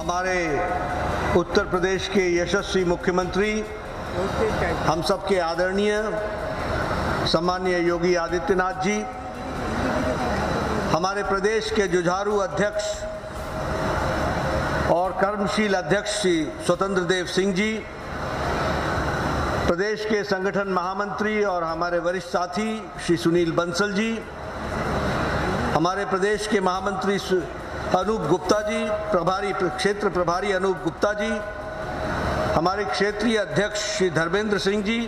हमारे उत्तर प्रदेश के यशस्वी मुख्यमंत्री हम सबके आदरणीय सम्माननीय योगी आदित्यनाथ जी, हमारे प्रदेश के जुझारू अध्यक्ष और कर्मशील अध्यक्ष श्री स्वतंत्र देव सिंह जी, प्रदेश के संगठन महामंत्री और हमारे वरिष्ठ साथी श्री सुनील बंसल जी, हमारे प्रदेश के महामंत्री अनूप गुप्ता जी, क्षेत्र प्रभारी अनूप गुप्ता जी, हमारे क्षेत्रीय अध्यक्ष श्री धर्मेंद्र सिंह जी,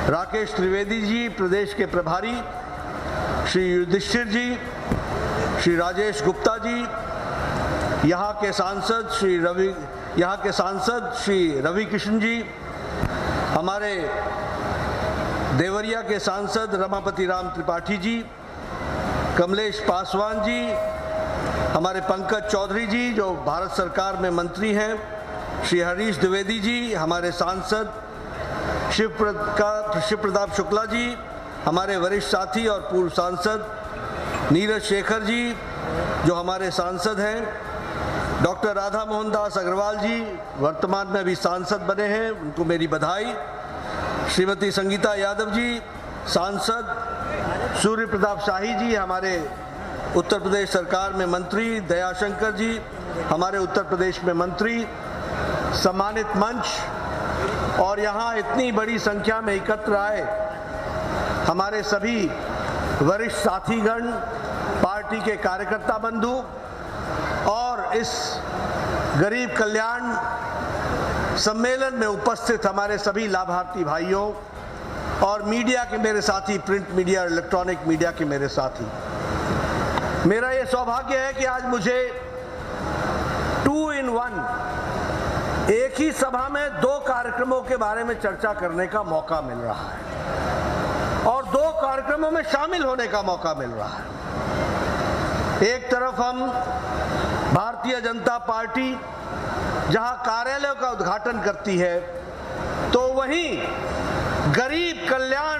राकेश त्रिवेदी जी, प्रदेश के प्रभारी श्री युधिष्ठिर जी, श्री राजेश गुप्ता जी, यहाँ के सांसद श्री रवि किशन जी, हमारे देवरिया के सांसद रमापति राम त्रिपाठी जी, कमलेश पासवान जी, हमारे पंकज चौधरी जी जो भारत सरकार में मंत्री हैं, श्री हरीश द्विवेदी जी, हमारे सांसद शिव प्रताप शुक्ला जी, हमारे वरिष्ठ साथी और पूर्व सांसद नीरज शेखर जी जो हमारे सांसद हैं, डॉक्टर राधा मोहन दास अग्रवाल जी वर्तमान में अभी सांसद बने हैं, उनको मेरी बधाई, श्रीमती संगीता यादव जी सांसद, सूर्य प्रताप शाही जी हमारे उत्तर प्रदेश सरकार में मंत्री, दयाशंकर जी हमारे उत्तर प्रदेश में मंत्री, सम्मानित मंच और यहाँ इतनी बड़ी संख्या में एकत्र आए हमारे सभी वरिष्ठ साथीगण, पार्टी के कार्यकर्ता बंधु और इस गरीब कल्याण सम्मेलन में उपस्थित हमारे सभी लाभार्थी भाइयों और मीडिया के मेरे साथी, प्रिंट मीडिया और इलेक्ट्रॉनिक मीडिया के मेरे साथी, मेरा ये सौभाग्य है कि आज मुझे 2 in 1 एक ही सभा में 2 कार्यक्रमों के बारे में चर्चा करने का मौका मिल रहा है और 2 कार्यक्रमों में शामिल होने का मौका मिल रहा है। एक तरफ हम भारतीय जनता पार्टी जहां कार्यालयों का उद्घाटन करती है, तो वहीं गरीब कल्याण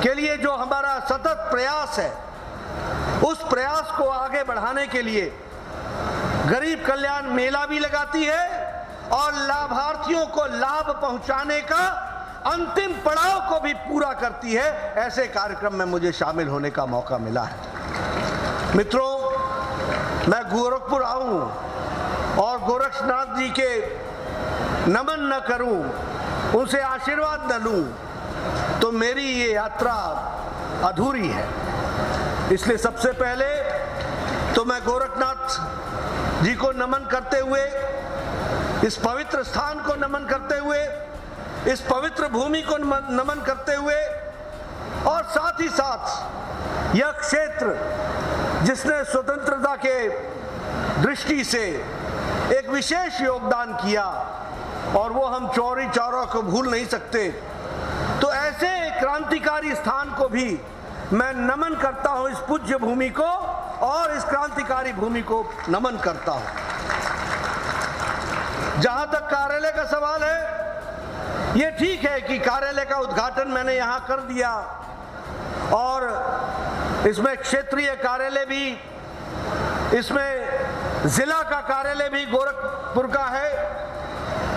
के लिए जो हमारा सतत प्रयास है, उस प्रयास को आगे बढ़ाने के लिए गरीब कल्याण मेला भी लगाती है और लाभार्थियों को लाभ पहुंचाने का अंतिम पड़ाव को भी पूरा करती है। ऐसे कार्यक्रम में मुझे शामिल होने का मौका मिला है। मित्रों, मैं गोरखपुर आऊं और गोरक्षनाथ जी के नमन न करूं, उनसे आशीर्वाद न लूं, तो मेरी ये यात्रा अधूरी है। इसलिए सबसे पहले तो मैं गोरखनाथ जी को नमन करते हुए, इस पवित्र स्थान को नमन करते हुए, इस पवित्र भूमि को नमन करते हुए और साथ ही साथ यह क्षेत्र जिसने स्वतंत्रता के दृष्टि से एक विशेष योगदान किया और वो हम चौरी चौरा को भूल नहीं सकते, तो ऐसे क्रांतिकारी स्थान को भी मैं नमन करता हूं, इस पूज्य भूमि को और इस क्रांतिकारी भूमि को नमन करता हूं। जहां तक कार्यालय का सवाल है, ये ठीक है कि कार्यालय का उद्घाटन मैंने यहां कर दिया और इसमें क्षेत्रीय कार्यालय भी, इसमें जिला का कार्यालय भी गोरखपुर का है,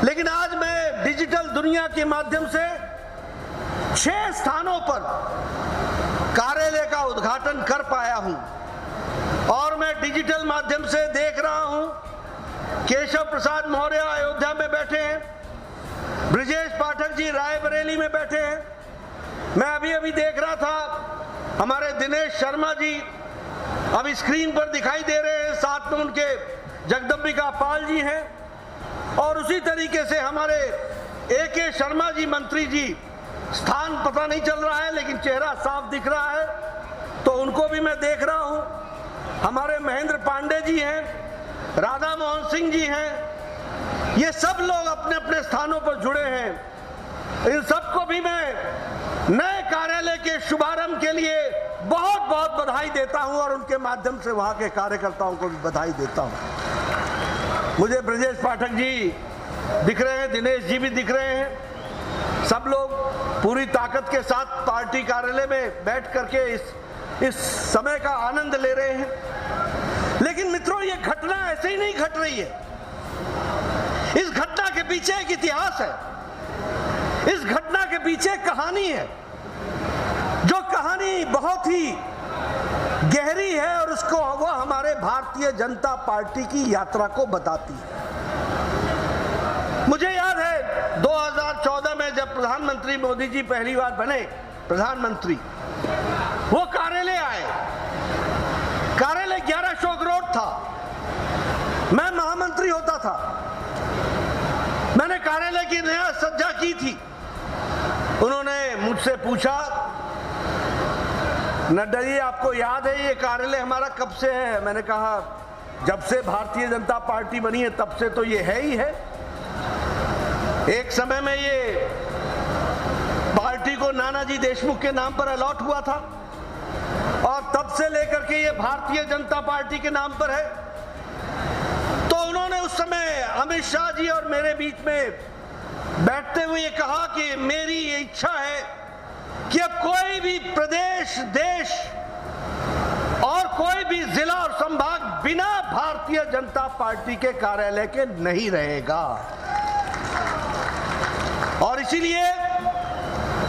लेकिन आज मैं डिजिटल दुनिया के माध्यम से 6 स्थानों पर कार्यालय का उद्घाटन कर पाया हूं और मैं डिजिटल माध्यम से देख रहा हूं केशव प्रसाद मौर्य अयोध्या में बैठे हैं, ब्रजेश पाठक जी रायबरेली में बैठे हैं, मैं अभी देख रहा था हमारे दिनेश शर्मा जी अभी स्क्रीन पर दिखाई दे रहे हैं, साथ में उनके जगदम्बिका पाल जी हैं और उसी तरीके से हमारे AK शर्मा जी मंत्री जी, स्थान पता नहीं चल रहा है लेकिन चेहरा साफ दिख रहा है, तो उनको भी मैं देख रहा हूं। हमारे महेंद्र पांडे जी हैं, राधा मोहन सिंह जी हैं, ये सब लोग अपने अपने स्थानों पर जुड़े हैं। इन सबको भी मैं नए कार्यालय के शुभारंभ के लिए बहुत बहुत बधाई देता हूं और उनके माध्यम से वहां के कार्यकर्ताओं को भी बधाई देता हूं। मुझे ब्रजेश पाठक जी दिख रहे हैं, दिनेश जी भी दिख रहे हैं, सब लोग पूरी ताकत के साथ पार्टी कार्यालय में बैठ करके इस समय का आनंद ले रहे हैं। लेकिन लेकिन मित्रों, ये घटना ऐसे ही नहीं घट रही है। इस घटना के पीछे एक इतिहास है, इस घटना के पीछे कहानी है, जो कहानी बहुत ही गहरी है और उसको वो हमारे भारतीय जनता पार्टी की यात्रा को बताती है। मुझे याद है 2014 में जब प्रधानमंत्री मोदी जी पहली बार बने प्रधानमंत्री, वो कार्यालय आए। कार्यालय 11 अशोक रोड था, मैं महामंत्री होता था। मैंने कार्यालय की नया सज्जा की थी। उन्होंने मुझसे पूछा, नड्डा जी आपको याद है ये कार्यालय हमारा कब से है? मैंने कहा जब से भारतीय जनता पार्टी बनी है तब से तो ये है ही है। एक समय में ये पार्टी को नानाजी देशमुख के नाम पर अलॉट हुआ था और तब से लेकर के ये भारतीय जनता पार्टी के नाम पर है। तो उन्होंने उस समय अमित शाह जी और मेरे बीच में बैठते हुए ये कहा कि मेरी ये इच्छा है कि अब कोई भी प्रदेश, देश और कोई भी जिला और संभाग बिना भारतीय जनता पार्टी के कार्यालय के नहीं रहेगा। और इसीलिए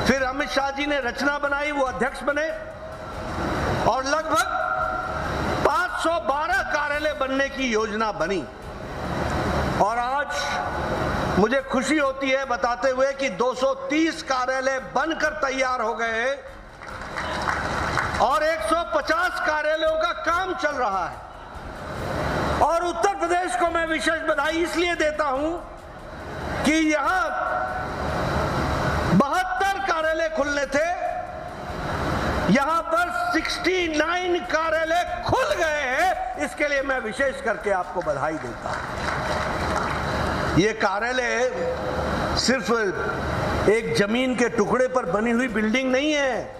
फिर अमित शाह जी ने रचना बनाई, वो अध्यक्ष बने और लगभग 512 कार्यालय बनने की योजना बनी। और आज मुझे खुशी होती है बताते हुए कि 230 कार्यालय बनकर तैयार हो गए और 150 कार्यालयों का काम चल रहा है। और उत्तर प्रदेश को मैं विशेष बधाई इसलिए देता हूं कि यहां 72 कार्यालय खुलने थे, यहां पर 69 कार्यालय खुल गए हैं। इसके लिए मैं विशेष करके आपको बधाई देता हूं। ये कार्यालय सिर्फ एक जमीन के टुकड़े पर बनी हुई बिल्डिंग नहीं है,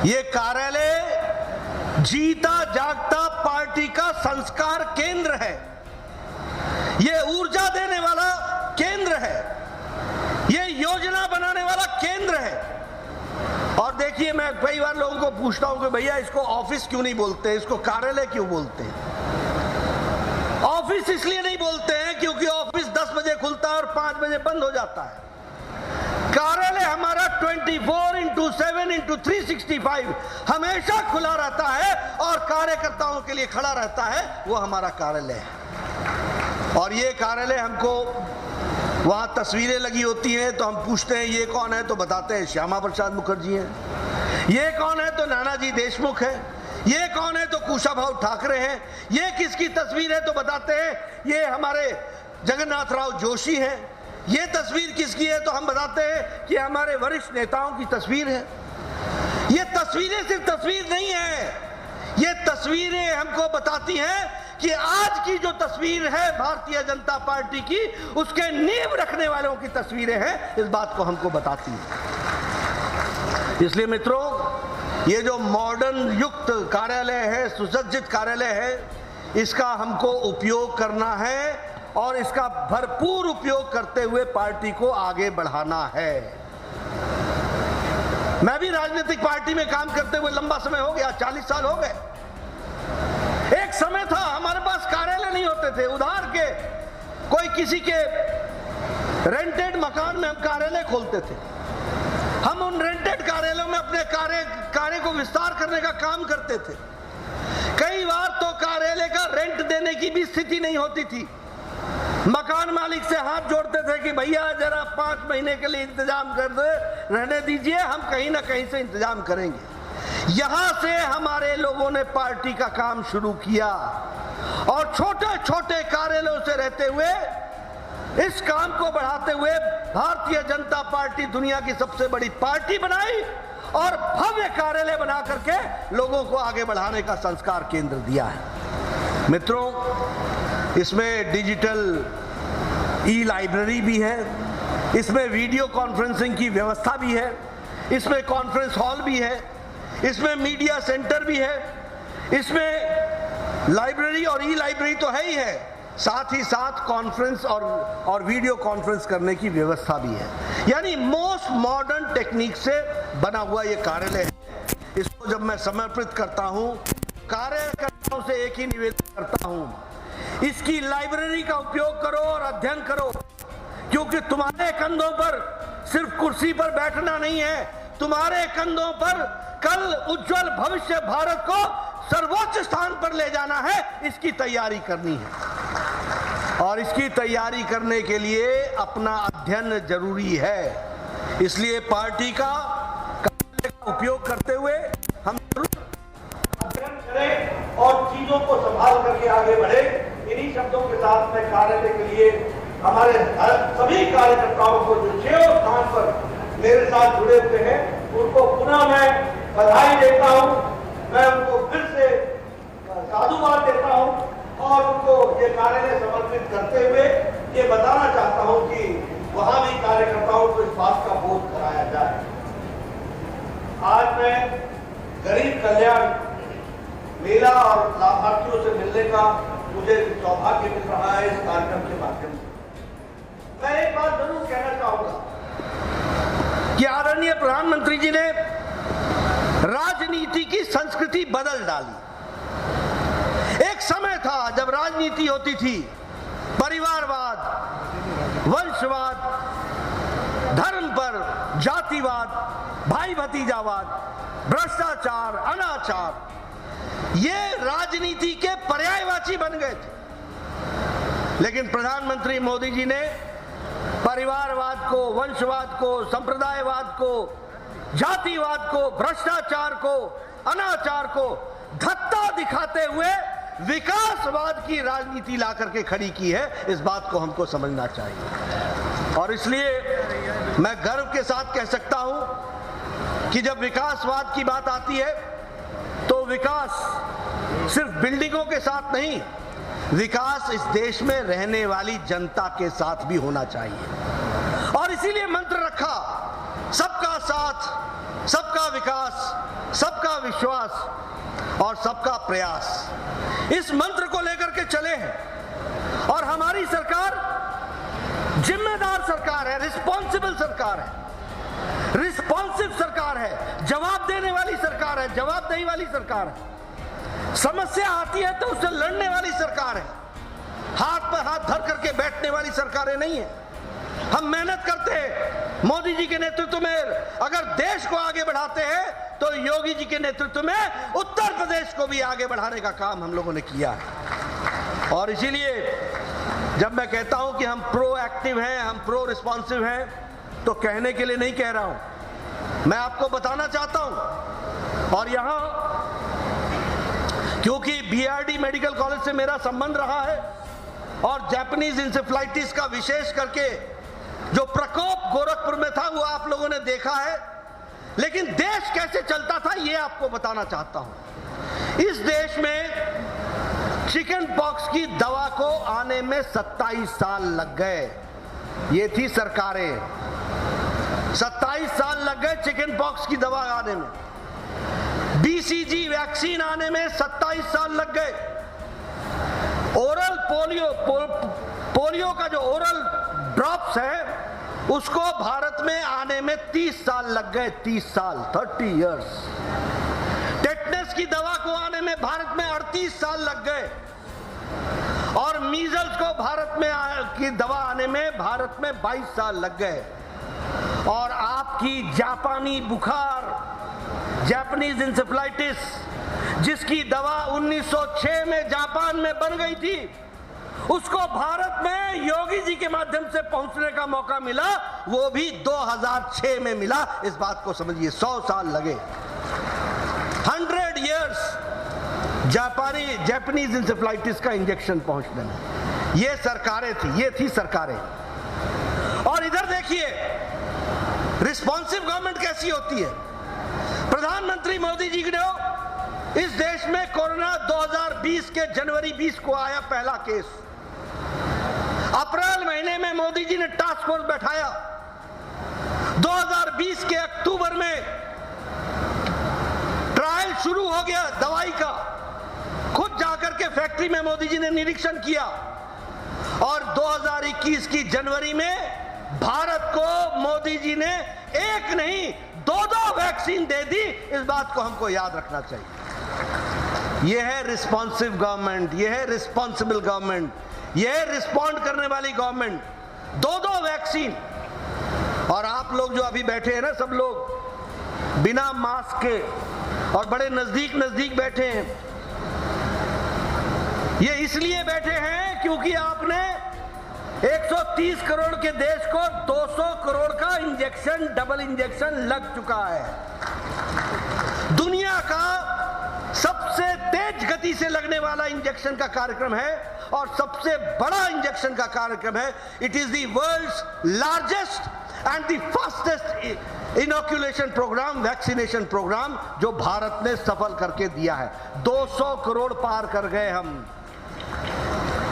ये कार्यालय जीता जागता पार्टी का संस्कार केंद्र है, ये ऊर्जा देने वाला केंद्र है, ये योजना बनाने वाला केंद्र है। और देखिए, मैं कई बार लोगों को पूछता हूं कि भैया इसको ऑफिस क्यों नहीं बोलते, इसको कार्यालय क्यों बोलते हैं? ऑफिस इसलिए नहीं बोलते हैं क्योंकि ऑफिस 10 बजे खुलता है और 5 बजे बंद हो जाता है। कार्यालय हमारा 24/7/365 हमेशा खुला रहता है और कार्यकर्ताओं के लिए खड़ा रहता है, वो हमारा कार्यालय है। और ये कार्यालय हमको, वहां तस्वीरें लगी होती हैं तो हम पूछते हैं ये कौन है, तो बताते हैं श्यामा प्रसाद मुखर्जी हैं। ये कौन है, तो नानाजी देशमुख है। ये कौन है, तो कुशाभाऊ ठाकरे हैं। ये किसकी तस्वीर है, तो बताते हैं ये हमारे जगन्नाथ राव जोशी हैं। ये तस्वीर किसकी है, तो हम बताते हैं कि हमारे वरिष्ठ नेताओं की तस्वीर है। ये तस्वीरें सिर्फ तस्वीर नहीं है, ये तस्वीरें हमको बताती हैं कि आज की जो तस्वीर है भारतीय जनता पार्टी की, उसके नींव रखने वालों की तस्वीरें हैं। इस बात को हमको बताती है। इसलिए मित्रों, ये जो मॉडर्न युक्त कार्यालय है, सुसज्जित कार्यालय है, इसका हमको उपयोग करना है और इसका भरपूर उपयोग करते हुए पार्टी को आगे बढ़ाना है। मैं भी राजनीतिक पार्टी में काम करते हुए लंबा समय हो गया, 40 साल हो गए। एक समय था हमारे पास कार्यालय नहीं होते थे, उधार के, कोई किसी के रेंटेड मकान में हम कार्यालय खोलते थे। हम उन रेंटेड कार्यालयों में अपने कार्य को विस्तार करने का काम करते थे। कई बार तो कार्यालय का रेंट देने की भी स्थिति नहीं होती थी। मकान मालिक से हाथ जोड़ते थे कि भैया जरा 5 महीने के लिए इंतजाम कर दे, रहने दीजिए, हम कहीं ना कहीं से इंतजाम करेंगे। यहां से हमारे लोगों ने पार्टी का काम शुरू किया और छोटे छोटे कार्यालयों से रहते हुए इस काम को बढ़ाते हुए भारतीय जनता पार्टी दुनिया की सबसे बड़ी पार्टी बनाई और भव्य कार्यालय बना करके लोगों को आगे बढ़ाने का संस्कार केंद्र दिया है। मित्रों, इसमें डिजिटल ई-लाइब्रेरी भी है, इसमें वीडियो कॉन्फ्रेंसिंग की व्यवस्था भी है, इसमें कॉन्फ्रेंस हॉल भी है, इसमें मीडिया सेंटर भी है, इसमें लाइब्रेरी और ई-लाइब्रेरी तो है ही है, साथ ही साथ कॉन्फ्रेंस और वीडियो कॉन्फ्रेंस करने की व्यवस्था भी है। यानी मोस्ट मॉडर्न टेक्निक से बना हुआ ये कार्यालय है। इसको जब मैं समर्पित करता हूँ कार्यकर्ता नेताओं से एक ही निवेदन करता हूं, इसकी लाइब्रेरी का उपयोग करो और अध्ययन करो, क्योंकि तुम्हारे कंधों पर सिर्फ कुर्सी पर बैठना नहीं है, तुम्हारे कंधों पर कल उज्जवल भविष्य भारत को सर्वोच्च स्थान पर ले जाना है। इसकी तैयारी करनी है और इसकी तैयारी करने के लिए अपना अध्ययन जरूरी है। इसलिए पार्टी का उपयोग करते हुए हम अध्ययन करें और चीजों को संभाल करके आगे बढ़े। इन्हीं शब्दों के साथ मैं कार्यालय के लिए हमारे सभी कार्यकर्ताओं को जो 6 स्थान पर मेरे साथ जुड़े हुए हैं उनको पुनः मैं बधाई देता हूं। मैं उनको फिर से साधुवाद देता हूं और उनको ये कार्यालय समर्पित करते हुए ये बताना चाहता हूं कि वहां भी कार्यकर्ताओं को इस बात का बोध कराया जाए। आज मैं गरीब कल्याण मेला और लाभार्थियों से मिलने का मुझे सौभाग्य मिल रहा है इस कार्यक्रम के माध्यम से। मैं एक बात जरूर कहना चाहूंगा कि आदरणीय प्रधानमंत्री जी ने राजनीति की संस्कृति बदल डाली। एक समय था जब राजनीति होती थी परिवारवाद, वंशवाद, धर्म पर जातिवाद, भाई भतीजावाद, भ्रष्टाचार, अनाचार, ये राजनीति के पर्यायवाची बन गए थे। लेकिन प्रधानमंत्री मोदी जी ने परिवारवाद को, वंशवाद को, संप्रदायवाद को, जातिवाद को, भ्रष्टाचार को, अनाचार को धत्ता दिखाते हुए विकासवाद की राजनीति ला करके खड़ी की है। इस बात को हमको समझना चाहिए और इसलिए मैं गर्व के साथ कह सकता हूं कि जब विकासवाद की बात आती है तो विकास सिर्फ बिल्डिंगों के साथ नहीं, विकास इस देश में रहने वाली जनता के साथ भी होना चाहिए। और इसीलिए मंत्र रखा सबका साथ, सबका विकास, सबका विश्वास और सबका प्रयास। इस मंत्र को लेकर के चले हैं और हमारी सरकार जिम्मेदार सरकार है, रिस्पॉन्सिबल सरकार है, रिस्पॉन्सिव सरकार है, जवाब देने वाली सरकार है, जवाबदेही वाली सरकार है। समस्या आती है तो उससे लड़ने वाली सरकार है, हाथ पर हाथ धर करके बैठने वाली सरकारें नहीं है। हम मेहनत करते हैं मोदी जी के नेतृत्व में। अगर देश को आगे बढ़ाते हैं तो योगी जी के नेतृत्व में उत्तर प्रदेश को भी आगे बढ़ाने का काम हम लोगों ने किया है। और इसीलिए जब मैं कहता हूं कि हम प्रोएक्टिव हैं, हम प्रो रिस्पॉन्सिव हैं, तो कहने के लिए नहीं कह रहा हूं, मैं आपको बताना चाहता हूं। और यहां क्योंकि बीआरडी मेडिकल कॉलेज से मेरा संबंध रहा है और जापानीज इंसेफ्लाइटिस का विशेष करके जो प्रकोप गोरखपुर में था वो आप लोगों ने देखा है, लेकिन देश कैसे चलता था ये आपको बताना चाहता हूं। इस देश में चिकन पॉक्स की दवा को आने में 27 साल लग गए। ये थी सरकारें, 27 साल लग गए चिकन पॉक्स की दवा आने में। बीसीजी वैक्सीन आने में 27 साल लग गए। ओरल पोलियो का जो ओरल ड्रॉप्स है उसको भारत में आने में 30 साल लग गए, 30 साल, 30 इयर्स। टेटनस की दवा को आने में भारत में 38 साल लग गए और मीजल्स को भारत में की दवा आने में भारत में 22 साल लग गए। और आपकी जापानी बुखार, जापानीज इंसेफ्लाइटिस, जिसकी दवा 1906 में जापान में बन गई थी, उसको भारत में योगी जी के माध्यम से पहुंचने का मौका मिला, वो भी 2006 में मिला। इस बात को समझिए, 100 साल लगे, 100 इयर्स जापानीज इंसेफ्लाइटिस का इंजेक्शन पहुंचने में। ये सरकारें थी, ये थी सरकारें। और इधर देखिए रिस्पॉन्सिव गवर्नमेंट कैसी होती है। प्रधानमंत्री मोदी जी ने इस देश में कोरोना 2020 के जनवरी 20 को आया पहला केस। अप्रैल महीने में मोदी जी ने टास्क फोर्स बैठाया। 2020 के अक्टूबर में ट्रायल शुरू हो गया दवाई का। खुद जाकर के फैक्ट्री में मोदी जी ने निरीक्षण किया और 2021 की जनवरी में भारत को मोदी जी ने एक नहीं 2-2 वैक्सीन दे दी। इस बात को हमको याद रखना चाहिए। ये है रिस्पॉन्सिव गवर्नमेंट, ये है रिस्पॉन्सिबल गवर्नमेंट, ये है रिस्पॉन्ड करने वाली गवर्नमेंट। 2 वैक्सीन, और आप लोग जो अभी बैठे हैं ना, सब लोग बिना मास्क के और बड़े नजदीक नजदीक बैठे हैं। ये इसलिए बैठे हैं क्योंकि आपने 130 करोड़ के देश को 200 करोड़ का इंजेक्शन, डबल इंजेक्शन लग चुका है। दुनिया का सबसे तेज गति से लगने वाला इंजेक्शन का कार्यक्रम है और सबसे बड़ा इंजेक्शन का कार्यक्रम है। It is the world's largest and the fastest inoculation programme, vaccination programme, जो भारत ने सफल करके दिया है। 200 करोड़ पार कर गए हम,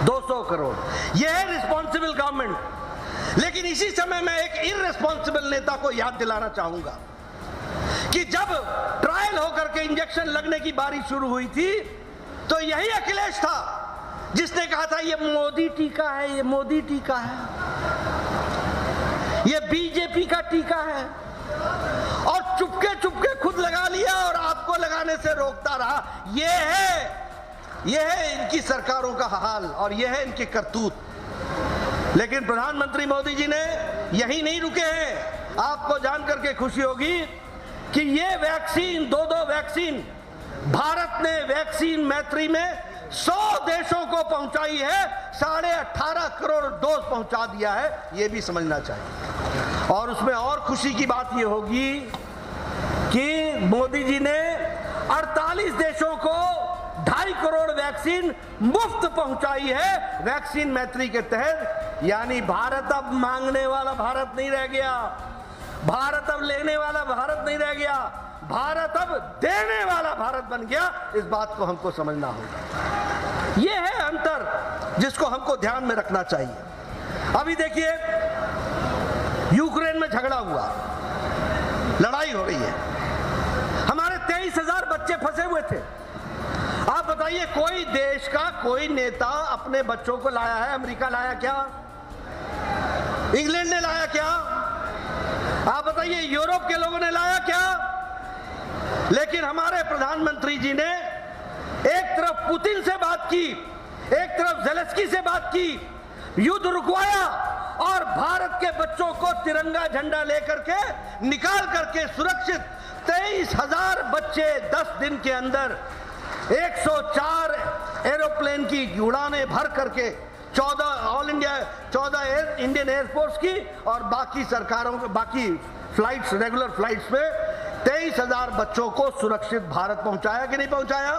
200 करोड़। यह है रिस्पॉन्सिबल गवर्नमेंट। लेकिन इसी समय मैं एक इररिस्पॉन्सिबल नेता को याद दिलाना चाहूंगा कि जब ट्रायल होकर के इंजेक्शन लगने की बारी शुरू हुई थी तो यही अखिलेश था जिसने कहा था ये मोदी टीका है, ये मोदी टीका है, ये बीजेपी का टीका है, और चुपके चुपके खुद लगा लिया और आपको लगाने से रोकता रहा। ये है इनकी सरकारों का हाल और ये है इनकी करतूत। लेकिन प्रधानमंत्री मोदी जी ने यही नहीं रुके हैं। आपको जानकर के खुशी होगी कि ये वैक्सीन, 2 वैक्सीन भारत ने वैक्सीन मैत्री में 100 देशों को पहुंचाई है, 18.5 करोड़ डोज पहुंचा दिया है। ये भी समझना चाहिए। और उसमें और खुशी की बात ये होगी कि मोदी जी ने 48 देशों को 2.5 करोड़ वैक्सीन मुफ्त पहुंचाई है वैक्सीन मैत्री के तहत। यानी भारत अब मांगने वाला भारत नहीं रह गया, भारत अब लेने वाला भारत नहीं रह गया, भारत अब देने वाला भारत बन गया। इस बात को हमको समझना होगा। यह है अंतर जिसको हमको ध्यान में रखना चाहिए। अभी देखिए, यूक्रेन में झगड़ा हुआ, लड़ाई हो रही है, हमारे 23,000 बच्चे फंसे हुए थे। आप बताइए, कोई देश का कोई नेता अपने बच्चों को लाया है? अमेरिका लाया क्या? इंग्लैंड ने लाया क्या? आप बताइए, यूरोप के लोगों ने लाया क्या? लेकिन हमारे प्रधानमंत्री जी ने एक तरफ पुतिन से बात की, एक तरफ ज़ेलेंस्की से बात की, युद्ध रुकवाया और भारत के बच्चों को तिरंगा झंडा लेकर के निकाल करके सुरक्षित 23,000 बच्चे 10 दिन के अंदर 104 एरोप्लेन की उड़ानें भर करके 14 इंडियन एयरफोर्स की और बाकी सरकारों के बाकी फ्लाइट्स, रेगुलर फ्लाइट्स में 23,000 बच्चों को सुरक्षित भारत पहुंचाया कि नहीं पहुंचाया?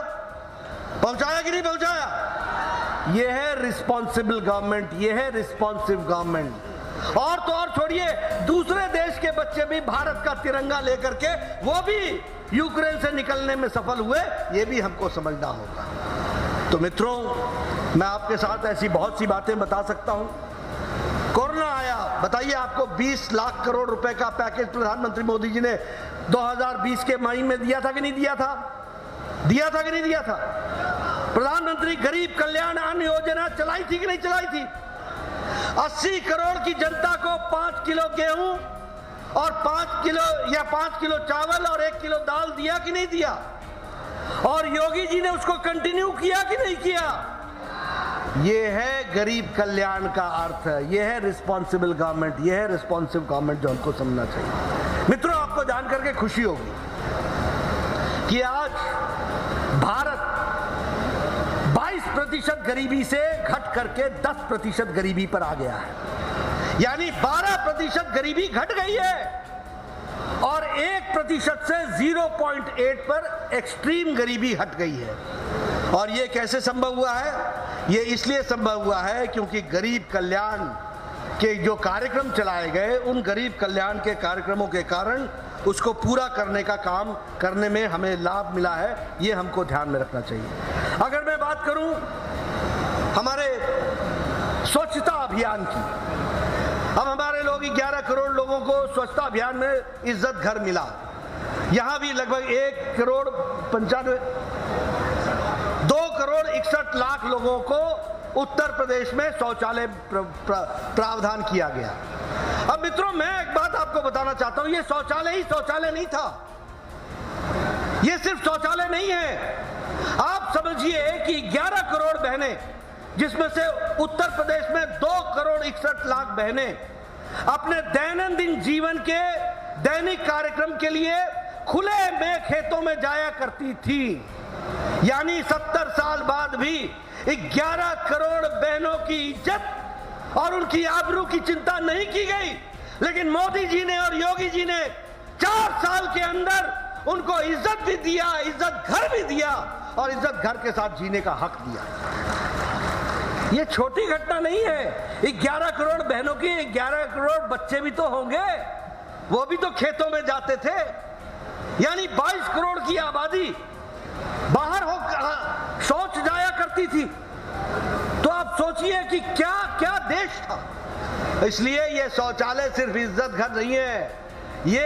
पहुंचाया कि नहीं पहुंचाया? यह है रिस्पॉन्सिबल गवर्नमेंट, यह है रिस्पॉन्सिव गवर्नमेंट। और तो और छोड़िए, दूसरे देश के बच्चे भी भारत का तिरंगा लेकर के वो भी यूक्रेन से निकलने में सफल हुए। ये भी हमको समझना होगा। तो मित्रों, मैं आपके साथ ऐसी बहुत सी बातें बता सकता हूं। कोरोना आया, बताइए आपको 20 लाख करोड़ रुपए का पैकेज प्रधानमंत्री मोदी जी ने 2020 के मई में दिया था कि नहीं दिया था? दिया था कि नहीं दिया था? प्रधानमंत्री गरीब कल्याण अन्न योजना चलाई थी कि नहीं चलाई थी? 80 करोड़ की जनता को 5 किलो गेहूं और 5 किलो चावल और 1 किलो दाल दिया कि नहीं दिया? और योगी जी ने उसको कंटिन्यू किया कि नहीं किया? ये है गरीब कल्याण का अर्थ, ये है रिस्पॉन्सिबल गवर्नमेंट, ये है रिस्पॉन्सिव गवर्नमेंट जो हमको समझना चाहिए। मित्रों, आपको जानकर के खुशी होगी कि आज भारत 22% गरीबी से घट करके 10% गरीबी पर आ गया है। यानी 12% गरीबी घट गई है और 1% से 0.8 पर एक्सट्रीम गरीबी हट गई है। और ये कैसे संभव हुआ है? ये इसलिए संभव हुआ है क्योंकि गरीब कल्याण के जो कार्यक्रम चलाए गए, उन गरीब कल्याण के कार्यक्रमों के कारण उसको पूरा करने का काम करने में हमें लाभ मिला है। ये हमको ध्यान में रखना चाहिए। अगर मैं बात करूं हमारे स्वच्छता अभियान की, अब हमारे लोग 11 करोड़ लोगों को स्वच्छता अभियान में इज्जत घर मिला। यहां भी लगभग 2 करोड़ 61 लाख लोगों को उत्तर प्रदेश में शौचालय प्रावधान किया गया। अब मित्रों, मैं एक बात आपको बताना चाहता हूं, ये शौचालय ही शौचालय नहीं था। ये सिर्फ शौचालय नहीं है। आप समझिए कि 11 करोड़ बहनें, जिसमें से उत्तर प्रदेश में 2 करोड़ 61 लाख बहनें अपने दैनंदिन जीवन के दैनिक कार्यक्रम के लिए खुले में खेतों में जाया करती थी। यानी 70 साल बाद भी 11 करोड़ बहनों की इज्जत और उनकी आबरू की चिंता नहीं की गई। लेकिन मोदी जी ने और योगी जी ने 4 साल के अंदर उनको इज्जत भी दिया, इज्जत घर भी दिया और इज्जत घर के साथ जीने का हक दिया। ये छोटी घटना नहीं है। 11 करोड़ बहनों की 11 करोड़ बच्चे भी तो होंगे, वो भी तो खेतों में जाते थे। यानी 22 करोड़ की आबादी बाहर हो शौच जाया करती थी। तो आप सोचिए कि क्या क्या देश था। इसलिए ये शौचालय सिर्फ इज्जत घर नहीं है, ये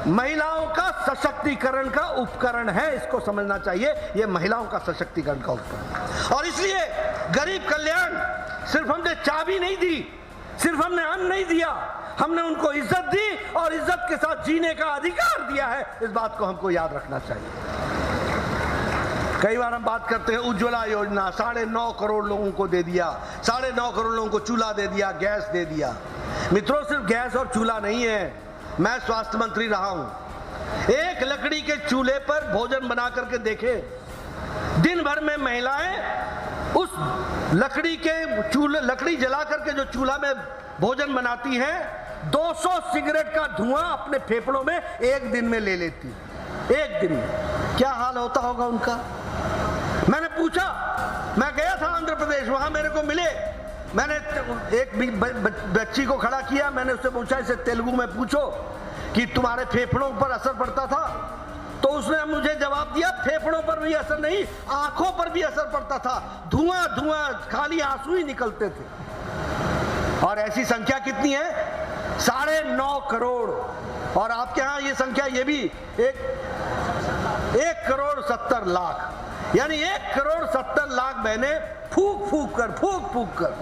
महिलाओं का सशक्तिकरण का उपकरण है। इसको समझना चाहिए, ये महिलाओं का सशक्तिकरण का उपकरण। और इसलिए गरीब कल्याण सिर्फ हमने चाबी नहीं दी, सिर्फ हमने अन्न नहीं दिया, हमने उनको इज्जत दी और इज्जत के साथ जीने का अधिकार दिया है। इस बात को हमको याद रखना चाहिए। कई बार हम बात करते हैं उज्ज्वला योजना, 9.5 करोड़ लोगों को दे दिया, 9.5 करोड़ लोगों को चूल्हा दे दिया, गैस दे दिया। मित्रों, सिर्फ गैस और चूल्हा नहीं है। मैं स्वास्थ्य मंत्री रहा हूं। एक लकड़ी के चूल्हे पर भोजन बना करके देखे, दिन भर में महिलाएं उस लकड़ी जला करके जो चूल्हा में भोजन बनाती हैं, 200 सिगरेट का धुआं अपने फेफड़ों में एक दिन में ले लेती। एक दिन में क्या हाल होता होगा उनका। मैंने पूछा, मैं गया था आंध्र प्रदेश, वहां मेरे को मिले, मैंने एक बच्ची को खड़ा किया, मैंने उससे पूछा, इसे तेलुगु में पूछो कि तुम्हारे फेफड़ों पर असर पड़ता था। तो उसने मुझे जवाब दिया, फेफड़ों पर भी असर नहीं, आंखों पर भी असर पड़ता था, धुआं धुआं, खाली आंसू ही निकलते थे। और ऐसी संख्या कितनी है? 9.5 करोड़। और आपके यहां ये संख्या ये भी 1 करोड़ 70 लाख, यानी 1 करोड़ 70 लाख बहनें फूक फूक कर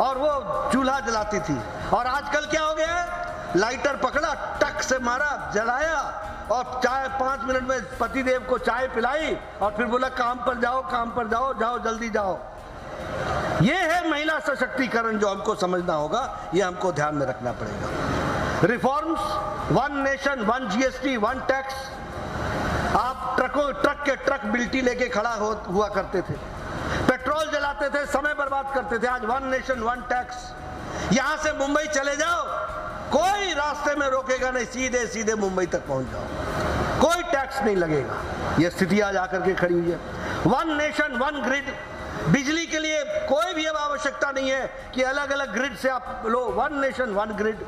और वो चूल्हा जलाती थी। और आजकल क्या हो गया है? लाइटर पकड़ा, टक से मारा, जलाया और चाय 5 मिनट में पतिदेव को चाय पिलाई और फिर बोला काम पर जाओ, जाओ जल्दी जाओ। ये है महिला सशक्तिकरण जो हमको समझना होगा, ये हमको ध्यान में रखना पड़ेगा। Reforms, 1 nation 1 GST 1 tax. आप ट्रक के ट्रक बिल्टी लेके खड़ा हुआ करते थे, पेट्रोल जलाते थे, समय बर्बाद करते थे। आज 1 नेशन 1 टैक्स। यहां से मुंबई चले जाओ, कोई रास्ते में रोकेगा नहीं, सीधे सीधे मुंबई तक पहुंच जाओ, कोई टैक्स नहीं लगेगा। यह स्थिति आज आकर के खड़ी हुई है। 1 नेशन 1 ग्रिड। बिजली के लिए कोई भी अब आवश्यकता नहीं है कि अलग अलग ग्रिड से आप लो, 1 nation 1 grid.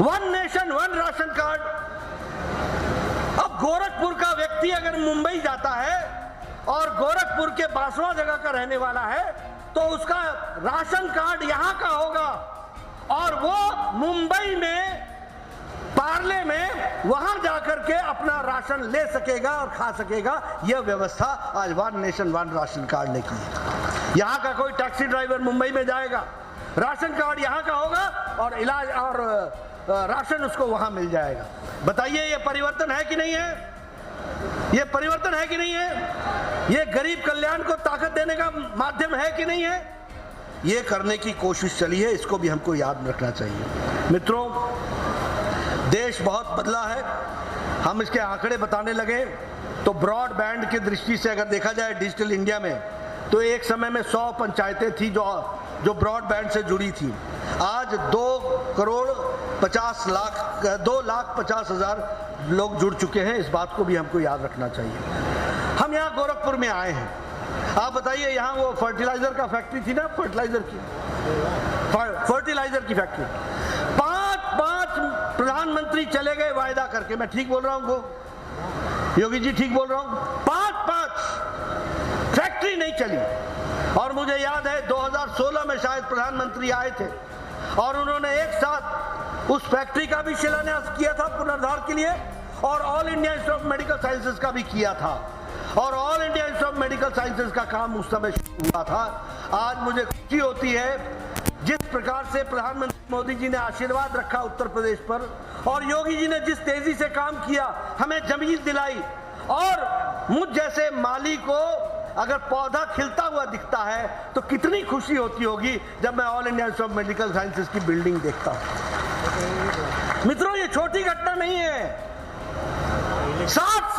1 nation 1 ration card. अब गोरखपुर का व्यक्ति अगर मुंबई जाता है और गोरखपुर के बासवा जगह का रहने वाला है, तो उसका राशन कार्ड यहां का होगा और वो मुंबई में पार्ले में वहां जाकर के अपना राशन ले सकेगा और खा सकेगा। यह व्यवस्था आज 1 नेशन 1 राशन कार्ड ने की है। यहां का कोई टैक्सी ड्राइवर मुंबई में जाएगा, राशन कार्ड यहां का होगा और इलाज और राशन उसको वहां मिल जाएगा। बताइए, ये परिवर्तन है कि नहीं है? ये परिवर्तन है कि नहीं है? ये गरीब कल्याण को ताकत देने का माध्यम है कि नहीं है? ये करने की कोशिश चली है, इसको भी हमको याद रखना चाहिए। मित्रों, देश बहुत बदला है। हम इसके आंकड़े बताने लगे तो ब्रॉडबैंड की दृष्टि से अगर देखा जाए डिजिटल इंडिया में, तो एक समय में 100 पंचायतें थी जो ब्रॉडबैंड से जुड़ी थी। आज 2 करोड़ 50 लाख 2,50,000 लोग जुड़ चुके हैं। इस बात को भी हमको याद रखना चाहिए। हम यहाँ गोरखपुर में आए हैं, आप बताइए, यहाँ वो फर्टिलाइजर का फैक्ट्री थी ना, फर्टिलाइजर की फैक्ट्री। 5 प्रधानमंत्री चले गए वायदा करके। मैं ठीक बोल रहा हूँ योगी जी, ठीक बोल रहा हूँ? 5 फैक्ट्री नहीं चली। और मुझे याद है 2016 में शायद प्रधानमंत्री आए थे और उन्होंने एक साथ उस फैक्ट्री का भी शिलान्यास किया था पुनर्द्वार के लिए, और all India institute of medical sciences का भी किया था। और all India institute of medical sciences का काम उस समय शुरू हुआ था। आज मुझे खुशी होती है जिस प्रकार से प्रधानमंत्री मोदी जी ने आशीर्वाद रखा उत्तर प्रदेश पर, और योगी जी ने जिस तेजी से काम किया, हमें जमीन दिलाई, और मुझ जैसे माली को अगर पौधा खिलता हुआ दिखता है तो कितनी खुशी होती होगी जब मैं all India institute of medical sciences की बिल्डिंग देखता हूं। मित्रों, ये छोटी घटना नहीं है। 60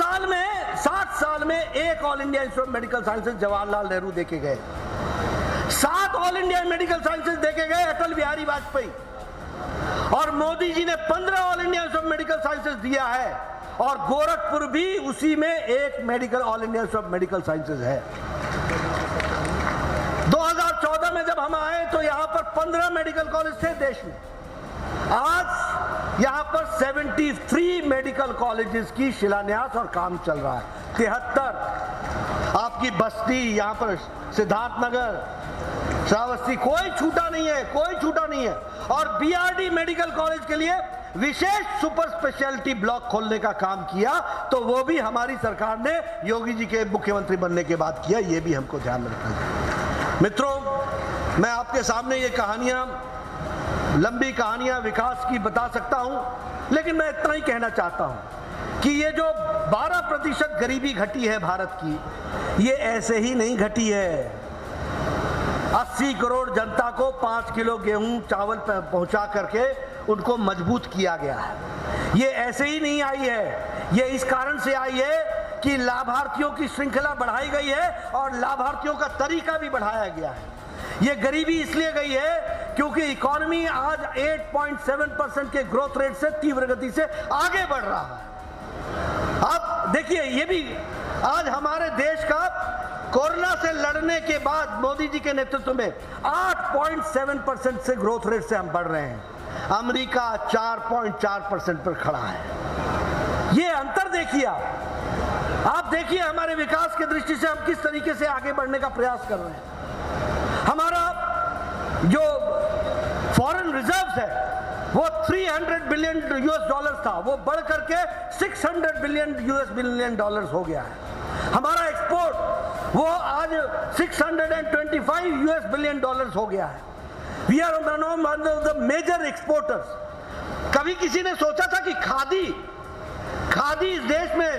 साल में एक all India institute of medical sciences Jawaharlal Nehru देके गए, 7 ऑल इंडिया मेडिकल साइंसेज देके गए अटल बिहारी वाजपेयी, और मोदी जी ने 15 all India institute of medical sciences दिया है, और गोरखपुर भी उसी में एक medical all India institute of medical sciences है। 2014 में जब हम आए तो यहां पर 15 मेडिकल कॉलेज थे देश में। आज यहां पर 73 मेडिकल कॉलेजेस की शिलान्यास और काम चल रहा है। 73 आपकी बस्ती, यहां पर सिद्धार्थनगर, श्रावस्ती, कोई छूटा नहीं है, कोई छूटा नहीं है। और बीआरडी मेडिकल कॉलेज के लिए विशेष सुपर स्पेशलिटी ब्लॉक खोलने का काम किया, तो वो भी हमारी सरकार ने योगी जी के मुख्यमंत्री बनने के बाद किया। ये भी हमको ध्यान में रखना चाहिए। मित्रों, मैं आपके सामने ये कहानियां, लंबी कहानियां विकास की बता सकता हूं, लेकिन मैं इतना ही कहना चाहता हूं कि ये जो 12% गरीबी घटी है भारत की, ये ऐसे ही नहीं घटी है। 80 करोड़ जनता को 5 किलो गेहूं चावल पहुंचा करके उनको मजबूत किया गया है। ये ऐसे ही नहीं आई है, ये इस कारण से आई है कि लाभार्थियों की श्रृंखला बढ़ाई गई है और लाभार्थियों का तरीका भी बढ़ाया गया है। ये गरीबी इसलिए गई है क्योंकि इकोनॉमी आज 8.7% के ग्रोथ रेट से तीव्र गति से आगे बढ़ रहा है। आप देखिए, ये भी आज हमारे देश का कोरोना से लड़ने के बाद मोदी जी के नेतृत्व में 8.7% से ग्रोथ रेट से हम बढ़ रहे हैं। अमेरिका 4.4% पर खड़ा है। ये अंतर देखिए, आप देखिए हमारे विकास की दृष्टि से हम किस तरीके से आगे बढ़ने का प्रयास कर रहे हैं। हमारा जो फॉरेन रिजर्व्स है वो 300 बिलियन यूएस डॉलर था, वो बढ़ करके 600 बिलियन डॉलर हो गया है। हमारा एक्सपोर्ट वो आज 625 यूएस बिलियन डॉलर हो गया है। We are one of the major exporters. कभी किसी ने सोचा था कि खादी इस देश में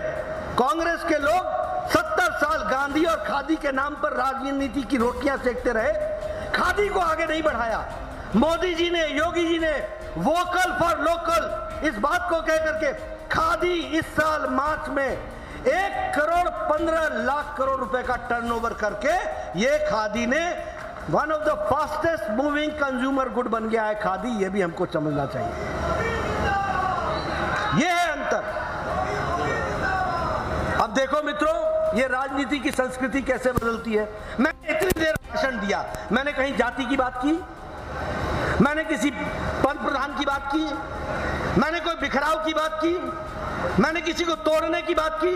कांग्रेस के लोग 70 साल गांधी और खादी के नाम पर राजनीति की रोटियां सेकते रहे, खादी को आगे नहीं बढ़ाया। मोदी जी ने, योगी जी ने वोकल फॉर लोकल इस बात को कह करके खादी इस साल मार्च में 1,15,00,000 करोड़ रुपए का टर्नओवर करके ये खादी ने one of the fastest moving consumer good बन गया है खादी। ये भी हमको समझना चाहिए। ये है अंतर। अब देखो मित्रों, ये राजनीति की संस्कृति कैसे बदलती है। मैंने इतनी देर भाषण दिया, मैंने कहीं जाति की बात की, मैंने किसी पद प्रधान की बात की, मैंने कोई बिखराव की बात की, मैंने किसी को तोड़ने की बात की।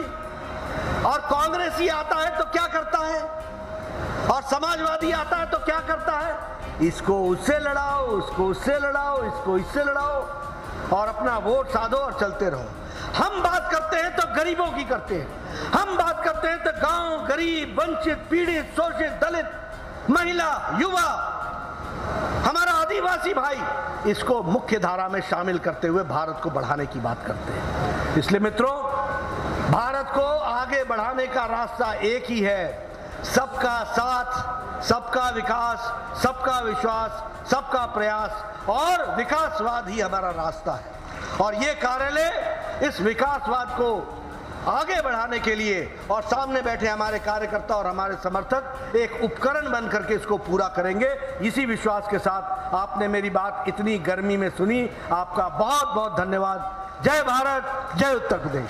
और कांग्रेसी आता है तो क्या करता है, और समाजवादी आता है तो क्या करता है, इसको उससे लड़ाओ, उसको उससे लड़ाओ, इसको इससे लड़ाओ और अपना वोट साधो और चलते रहो। हम बात करते हैं तो गरीबों की करते हैं, हम बात करते हैं तो गांव, गरीब, वंचित, पीड़ित, शोषित, दलित, महिला, युवा, हमारा आदिवासी भाई, इसको मुख्य धारा में शामिल करते हुए भारत को बढ़ाने की बात करते हैं। इसलिए मित्रों, भारत को आगे बढ़ाने का रास्ता एक ही है, सबका साथ, सबका विकास, सबका विश्वास, सबका प्रयास और विकासवाद ही हमारा रास्ता है। और ये कार्यालय इस विकासवाद को आगे बढ़ाने के लिए और सामने बैठे हमारे कार्यकर्ता और हमारे समर्थक एक उपकरण बन करके इसको पूरा करेंगे। इसी विश्वास के साथ आपने मेरी बात इतनी गर्मी में सुनी, आपका बहुत बहुत धन्यवाद। जय भारत, जय उत्तर प्रदेश।